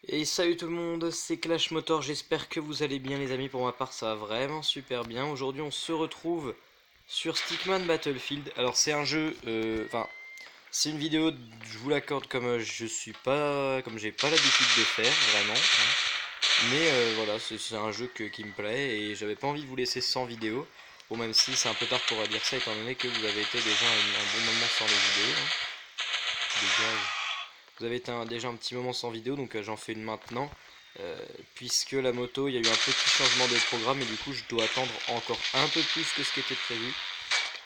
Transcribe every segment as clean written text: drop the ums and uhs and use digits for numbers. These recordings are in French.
Et salut tout le monde, c'est Clash Motor, j'espère que vous allez bien les amis, pour ma part ça va vraiment super bien. Aujourd'hui on se retrouve sur Stickman Battlefield. Alors c'est un jeu, c'est une vidéo, je vous l'accorde, comme je suis pas, comme j'ai pas l'habitude de faire vraiment, hein. Mais voilà, c'est un jeu qui me plaît et j'avais pas envie de vous laisser sans vidéo. Bon, même si c'est un peu tard pour dire ça étant donné que vous avez été déjà un bon moment sans les vidéos, hein. Dégage. Vous avez été déjà un petit moment sans vidéo, donc j'en fais une maintenant. Puisque la moto, il y a eu un petit changement de programme et du coup je dois attendre encore un peu plus que ce qui était prévu.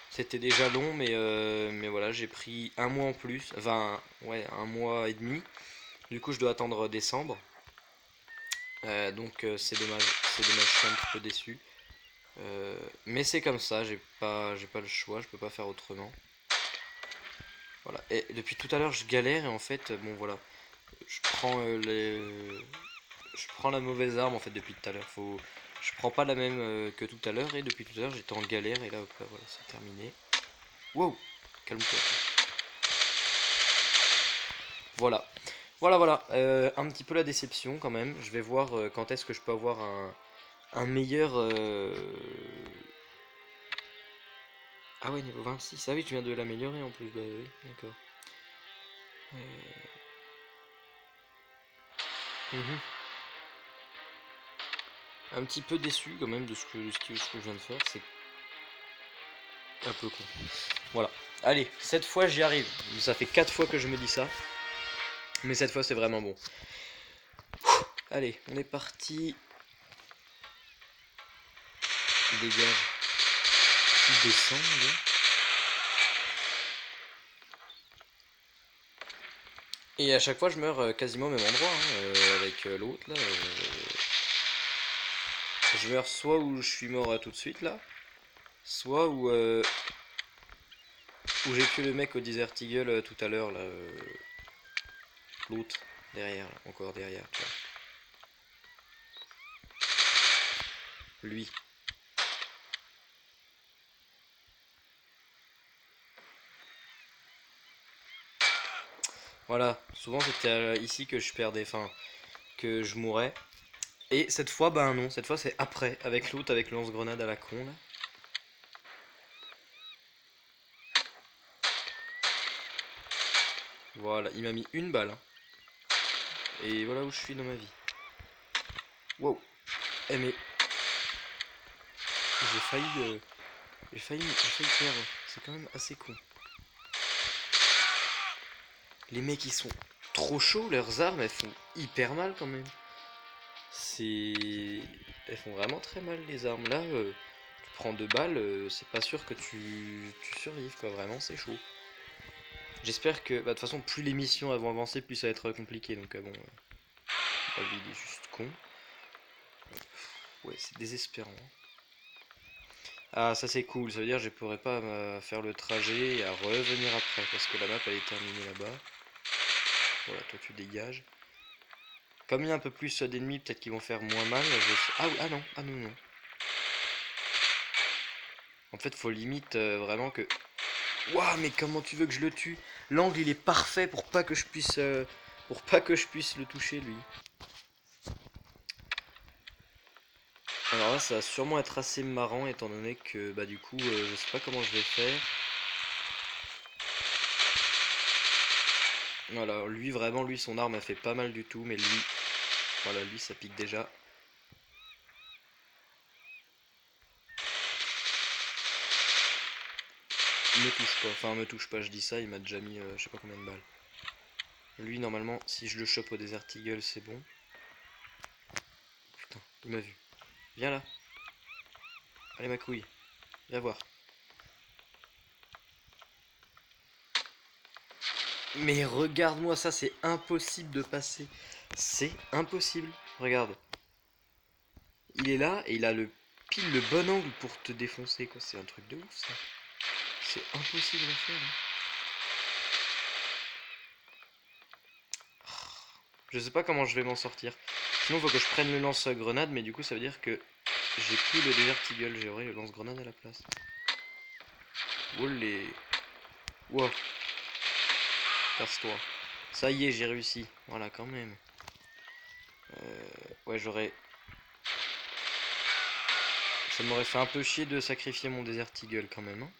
C'était déjà long, mais voilà, j'ai pris un mois en plus, enfin ouais, un mois et demi. Du coup je dois attendre décembre. Donc c'est dommage, je suis un petit peu déçu. Mais c'est comme ça, j'ai pas le choix, je peux pas faire autrement. Voilà, et depuis tout à l'heure je galère et en fait, bon voilà, je prends je prends la mauvaise arme en fait depuis tout à l'heure. Je prends pas la même que tout à l'heure et depuis tout à l'heure j'étais en galère et là hop là voilà c'est terminé. Wow, calme-toi. Voilà, voilà. Un petit peu la déception quand même. Je vais voir quand est-ce que je peux avoir un meilleur. Ah ouais niveau 26. Ah oui tu viens de l'améliorer en plus. Bah oui d'accord. Mhm. Un petit peu déçu quand même de ce que je viens de faire. C'est un peu con. Voilà. Allez, cette fois j'y arrive. Ça fait 4 fois que je me dis ça. Mais cette fois c'est vraiment bon. Allez, on est parti. Dégage. Il descend, là. Et à chaque fois je meurs quasiment au même endroit, hein, avec l'autre là. Je meurs soit où je suis mort tout de suite là, soit où j'ai tué le mec au Desert Eagle tout à l'heure là. L'autre, derrière, là, encore derrière. Tu vois. Lui. Voilà, souvent c'était ici que je perdais, enfin, que je mourais. Et cette fois, ben non, cette fois c'est après, avec l'autre, avec le lance-grenade à la con là. Voilà, il m'a mis une balle, hein. Et voilà où je suis dans ma vie. Wow. Eh mais j'ai failli, j'ai failli perdre. C'est quand même assez con. Les mecs ils sont trop chauds, leurs armes elles font hyper mal quand même. C'est, elles font vraiment très mal les armes. Là, tu prends 2 balles, c'est pas sûr que tu survives quoi. Vraiment c'est chaud. J'espère que, bah, de toute façon, plus les missions vont avancer, plus ça va être compliqué. Donc bon, lui il est juste con. Ouais, c'est désespérant. Ah, ça c'est cool, ça veut dire que je pourrais pas faire le trajet et à revenir après, parce que la map elle est terminée là-bas. Voilà, toi tu dégages. Comme il y a un peu plus d'ennemis, peut-être qu'ils vont faire moins mal. Ah, ah non, ah non, non. En fait, faut limite vraiment que... Waouh, mais comment tu veux que je le tue? L'angle il est parfait pour pas que je puisse... pour pas que je puisse le toucher lui. Alors là, ça va sûrement être assez marrant étant donné que, bah du coup, je sais pas comment je vais faire. Voilà, lui vraiment, lui son arme a fait pas mal du tout, mais lui, voilà, lui ça pique déjà. Il me touche pas, enfin me touche pas, je dis ça, il m'a déjà mis je sais pas combien de balles. Lui normalement, si je le chope au Desert Eagle, c'est bon. Putain, il m'a vu. Viens là. Allez ma couille, viens voir. Mais regarde-moi ça, c'est impossible de passer. C'est impossible. Regarde. Il est là et il a le pile le bon angle pour te défoncer quoi. C'est un truc de ouf ça. C'est impossible à faire, hein. Je sais pas comment je vais m'en sortir. Sinon, faut que je prenne le lance-grenade, mais du coup, ça veut dire que j'ai plus le Desert Eagle, j'aurai le lance-grenade à la place. Olé. Wow, casse-toi. Ça y est, j'ai réussi. Voilà, quand même. Ouais, j'aurais... Ça m'aurait fait un peu chier de sacrifier mon Desert Eagle quand même. Hein.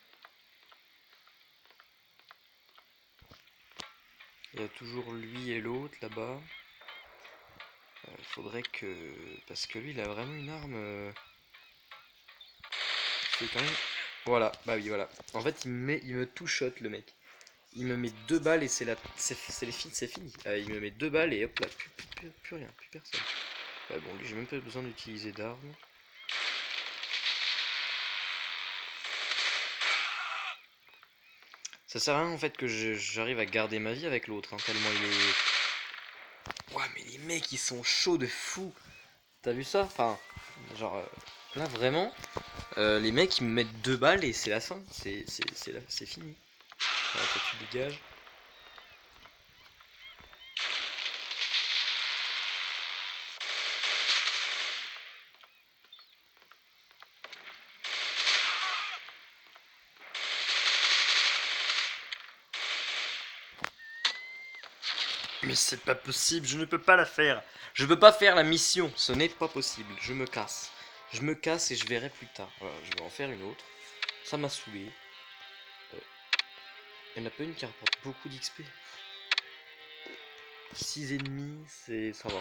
Il y a toujours lui et l'autre là-bas. Faudrait que... Parce que lui, il a vraiment une arme... C'est quand même... Voilà, bah oui, voilà. En fait, il me two-shot, le mec. Il me met 2 balles et c'est la... c'est fini. Il me met 2 balles et hop là, plus rien, plus personne. Ouais, bon, lui, j'ai même pas besoin d'utiliser d'armes. Ça sert à rien en fait que j'arrive à garder ma vie avec l'autre, hein, tellement il est... Ouais, mais les mecs, ils sont chauds de fou. T'as vu ça? Enfin, genre, là, vraiment, les mecs, ils me mettent 2 balles et c'est la fin. C'est fini. Alors, toi, tu dégages. Mais c'est pas possible, je ne peux pas la faire. Je peux pas faire la mission, ce n'est pas possible. Je me casse. Je me casse et je verrai plus tard. Voilà, je vais en faire une autre. Ça m'a saoulé. Il y en a pas une qui rapporte beaucoup d'XP. 6 ennemis, c'est... ça va.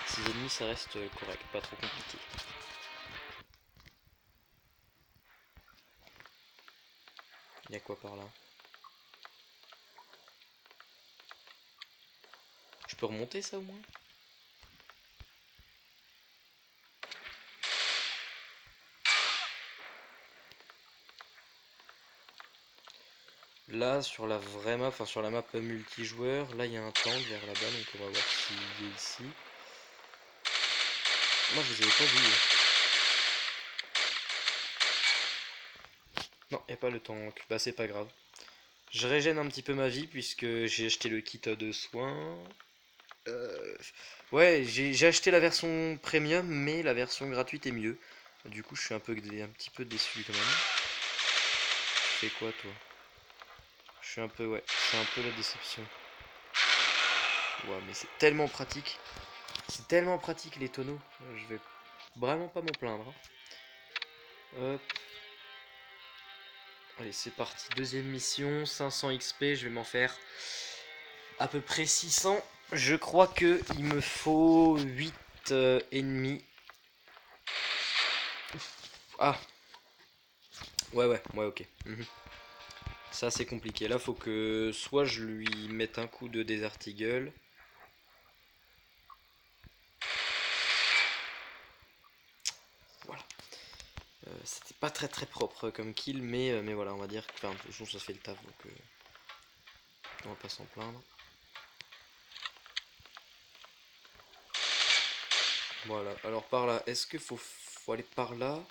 6 ennemis, ça reste correct, pas trop compliqué. Il y a quoi par là? Je peux remonter ça au moins? Là, sur la vraie map, enfin sur la map multijoueur, là il y a un tank vers là-bas, donc on va voir s'il est ici. Moi je les avais pas vus. Non, il n'y a pas le tank, bah c'est pas grave. Je régène un petit peu ma vie puisque j'ai acheté le kit de soins. Ouais, j'ai acheté la version premium, mais la version gratuite est mieux. Du coup, je suis un petit peu déçu quand même. Tu fais quoi, toi? Je suis un peu, ouais, c'est un peu la déception. Ouais, mais c'est tellement pratique. C'est tellement pratique les tonneaux. Je vais vraiment pas m'en plaindre. Hein. Hop. Allez, c'est parti. Deuxième mission, 500 XP. Je vais m'en faire à peu près 600. Je crois que il me faut 8 ennemis. Ah, ouais, ok. Ça, c'est compliqué. Là, faut que soit je lui mette un coup de Desert Eagle. Voilà. C'était pas très propre comme kill, mais voilà, on va dire que enfin, de toute façon, ça fait le taf, donc on va pas s'en plaindre. Voilà, alors par là, est-ce qu'il faut aller par là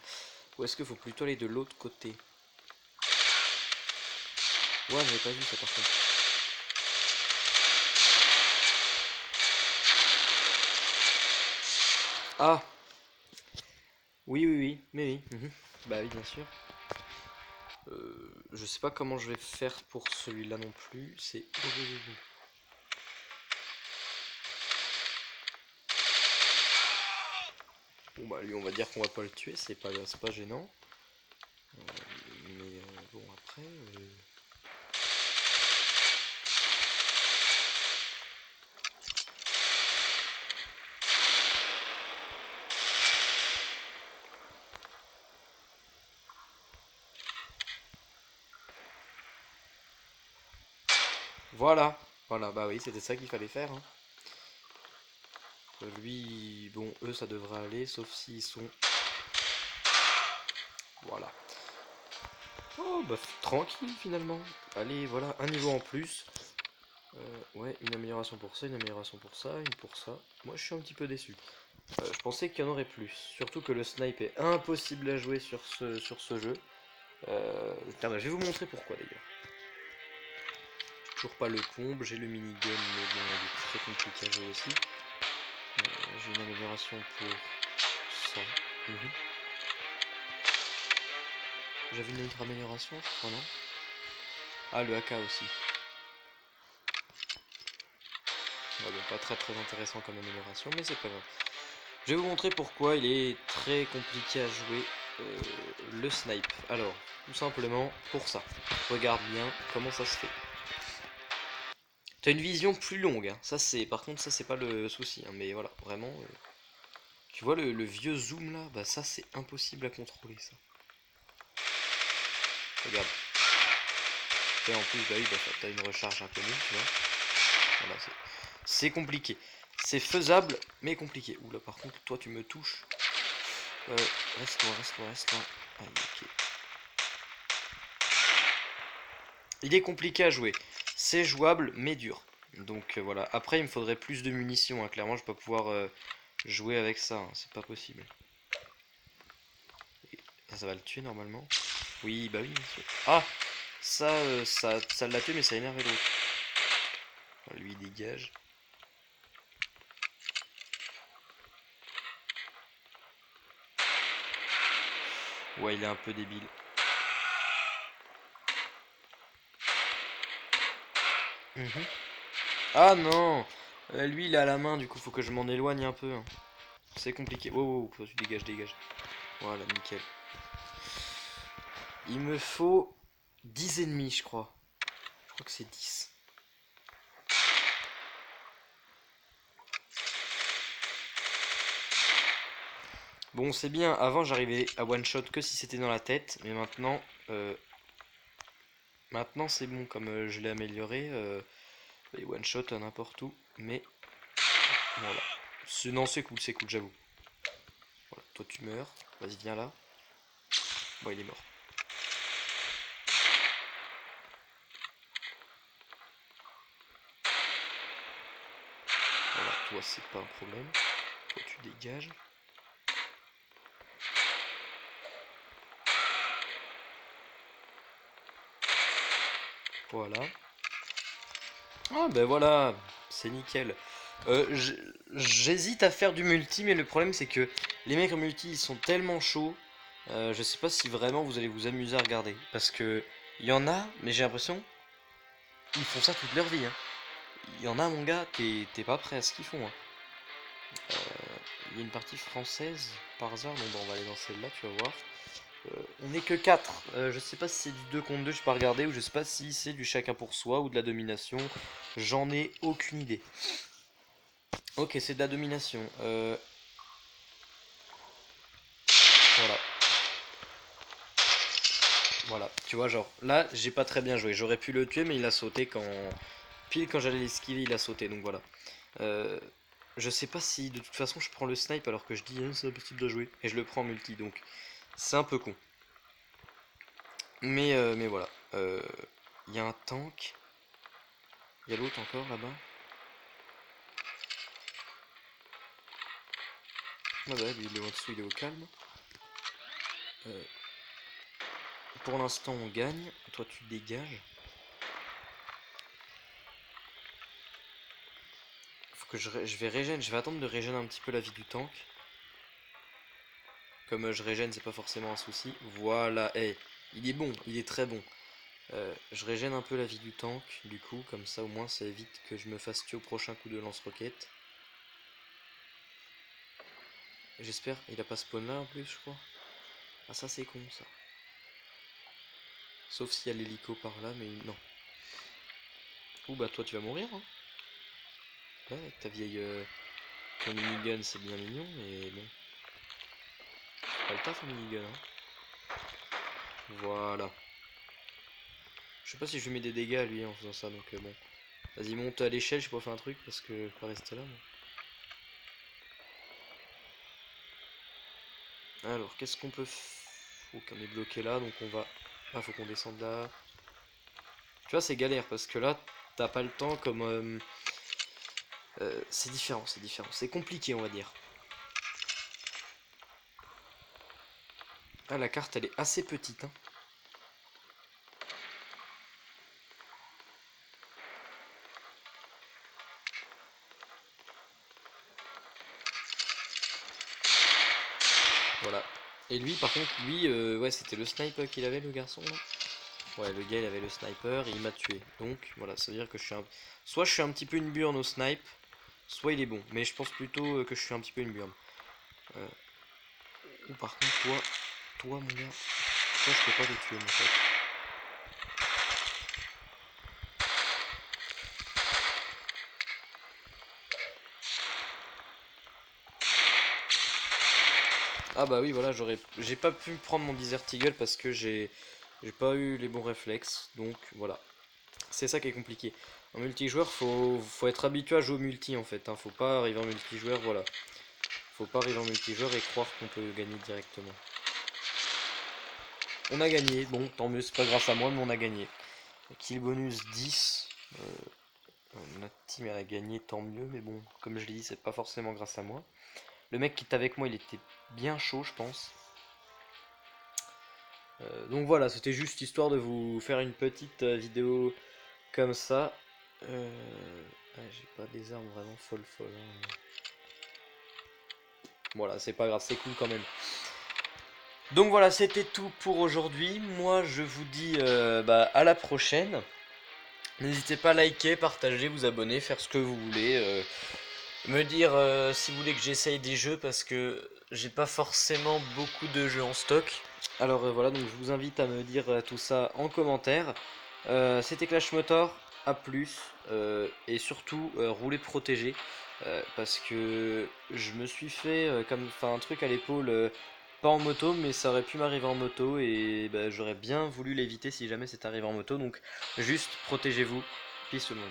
ou est-ce qu'il faut plutôt aller de l'autre côté? Ouais, j'avais pas vu ça par contre. Ah, oui, mais oui. Bah oui, bien sûr. Je sais pas comment je vais faire pour celui-là non plus. C'est... Bon bah lui on va dire qu'on va pas le tuer, c'est pas gênant. Mais bon après... Voilà, voilà, bah oui, c'était ça qu'il fallait faire. Hein. Lui, bon, eux ça devrait aller, sauf s'ils sont... Voilà. Oh bah tranquille finalement. Allez, voilà, un niveau en plus. Ouais, une amélioration pour ça, une amélioration pour ça, une pour ça. Moi je suis un petit peu déçu. Je pensais qu'il y en aurait plus. Surtout que le snipe est impossible à jouer sur ce jeu. Tiens, bah, je vais vous montrer pourquoi d'ailleurs. J'ai toujours pas le comble, j'ai le minigun, mais bon, il est très compliqué à jouer aussi. J'ai une amélioration pour ça. J'avais une autre amélioration, je crois, non? Ah, le AK aussi. Ouais, bon, pas très intéressant comme amélioration, mais c'est pas grave. Je vais vous montrer pourquoi il est très compliqué à jouer le snipe. Alors, tout simplement pour ça. Regarde bien comment ça se fait. T'as une vision plus longue, hein. Ça c'est, par contre ça c'est pas le souci, hein. Mais voilà, vraiment, tu vois le vieux zoom là, bah ça c'est impossible à contrôler ça. Regarde. Et en plus, bah oui, bah, t'as une recharge un peu mieux, tu vois. Voilà, c'est compliqué. C'est faisable, mais compliqué. Oula, par contre, toi tu me touches. Reste-toi, reste-toi, reste-toi. Allez, ok. Il est compliqué à jouer. C'est jouable, mais dur. Donc voilà. Après, il me faudrait plus de munitions, hein. Clairement, je vais pas pouvoir jouer avec ça, hein. C'est pas possible. Ça va le tuer normalement. Oui, bah oui, monsieur. Ah, ça l'a tué, mais ça a énervé l'autre. Lui, il dégage. Ouais, il est un peu débile. Mhm. Ah non, lui, il est à la main, du coup, faut que je m'en éloigne un peu, hein. C'est compliqué. Wow, wow, wow, tu dégages, dégage. Voilà, nickel. Il me faut 10 ennemis, je crois. Je crois que c'est 10. Bon, c'est bien, avant j'arrivais à one shot que si c'était dans la tête, mais maintenant, maintenant c'est bon, comme je l'ai amélioré, les one shot à n'importe où, mais voilà. Non, c'est cool, j'avoue. Voilà, toi tu meurs, vas-y, viens là. Bon, il est mort. Voilà, toi c'est pas un problème. Toi tu dégages. Voilà. Ah ben voilà, c'est nickel. J'hésite à faire du multi, mais le problème c'est que les mecs en multi ils sont tellement chauds. Je sais pas si vraiment vous allez vous amuser à regarder. Parce que il y en a, mais j'ai l'impression ils font ça toute leur vie, hein. Il y en a, mon gars, t'es pas prêt à ce qu'ils font, hein. Il y a une partie française par hasard, mais bon, on va aller dans celle-là, tu vas voir. On n'est que 4. Je sais pas si c'est du 2 contre 2, je pas regardé, ou je sais pas si c'est du chacun pour soi ou de la domination. J'en ai aucune idée. Ok, c'est de la domination. Voilà. Voilà. Tu vois, genre, là, j'ai pas très bien joué. J'aurais pu le tuer, mais il a sauté quand. Pile quand j'allais l'esquiver, il a sauté, donc voilà. Euh, je sais pas si de toute façon je prends le snipe alors que je dis c'est impossible de jouer. Et je le prends en multi, donc c'est un peu con. Mais voilà. Il y a un tank. Il y a l'autre encore là-bas. Ah bah lui il est en dessous, il est au calme. Euh, pour l'instant on gagne. Toi tu dégages. Faut que je vais régène. Je vais attendre de régène un petit peu la vie du tank. Comme je régène, c'est pas forcément un souci. Voilà, hey, il est bon, il est très bon. Je régène un peu la vie du tank, du coup, comme ça au moins ça évite que je me fasse tuer au prochain coup de lance-roquette. J'espère, il a pas spawn là en plus, je crois. Ah, ça c'est con ça. Sauf s'il y a l'hélico par là, mais non. Ouh, bah toi tu vas mourir, hein. Ouais, avec ta vieille. Ton minigun c'est bien mignon, mais bon. Pas le taf, un minigun, hein. Voilà. Je sais pas si je lui mets des dégâts à lui en faisant ça, donc bon. Vas-y, monte à l'échelle, je peux faire un truc parce que je peux pas rester là, moi. Alors, qu'est-ce qu'on peut faut qu'on est bloqué là, donc on va. Ah, faut qu'on descende là. Tu vois, c'est galère parce que là, t'as pas le temps comme. C'est différent, c'est différent. C'est compliqué, on va dire. Ah, la carte, elle est assez petite, hein. Voilà. Et lui, par contre, lui, ouais, c'était le sniper qu'il avait, le garçon, là. Ouais, le gars, il avait le sniper et il m'a tué. Donc, voilà, ça veut dire que je suis un. Soit je suis un petit peu une burne au snipe, soit il est bon. Mais je pense plutôt que je suis un petit peu une burne. Ou par contre, toi mon gars, toi je peux pas te tuer mon pote. Ah bah oui, voilà, j'ai pas pu prendre mon Desert Eagle parce que j'ai pas eu les bons réflexes, donc voilà. C'est ça qui est compliqué. En multijoueur, faut être habitué à jouer au multi en fait, hein. Faut pas arriver en multijoueur, voilà. Faut pas arriver en multijoueur et croire qu'on peut gagner directement. On a gagné, bon, tant mieux, c'est pas grâce à moi, mais on a gagné. Kill bonus 10. Notre team elle a gagné, tant mieux, mais bon, comme je l'ai dit, c'est pas forcément grâce à moi. Le mec qui était avec moi, il était bien chaud, je pense. Donc voilà, c'était juste histoire de vous faire une petite vidéo comme ça. J'ai pas des armes vraiment folles. Hein. Voilà, c'est pas grave, c'est cool quand même. Donc voilà, c'était tout pour aujourd'hui. Moi, je vous dis à la prochaine. N'hésitez pas à liker, partager, vous abonner, faire ce que vous voulez. Me dire si vous voulez que j'essaye des jeux parce que j'ai pas forcément beaucoup de jeux en stock. Alors voilà, donc je vous invite à me dire tout ça en commentaire. C'était Clash Motor, à plus, et surtout roulez protégé, parce que je me suis fait un truc à l'épaule, pas en moto, mais ça aurait pu m'arriver en moto, et bah, j'aurais bien voulu l'éviter si jamais c'est arrivé en moto, donc juste protégez-vous, peace tout le monde.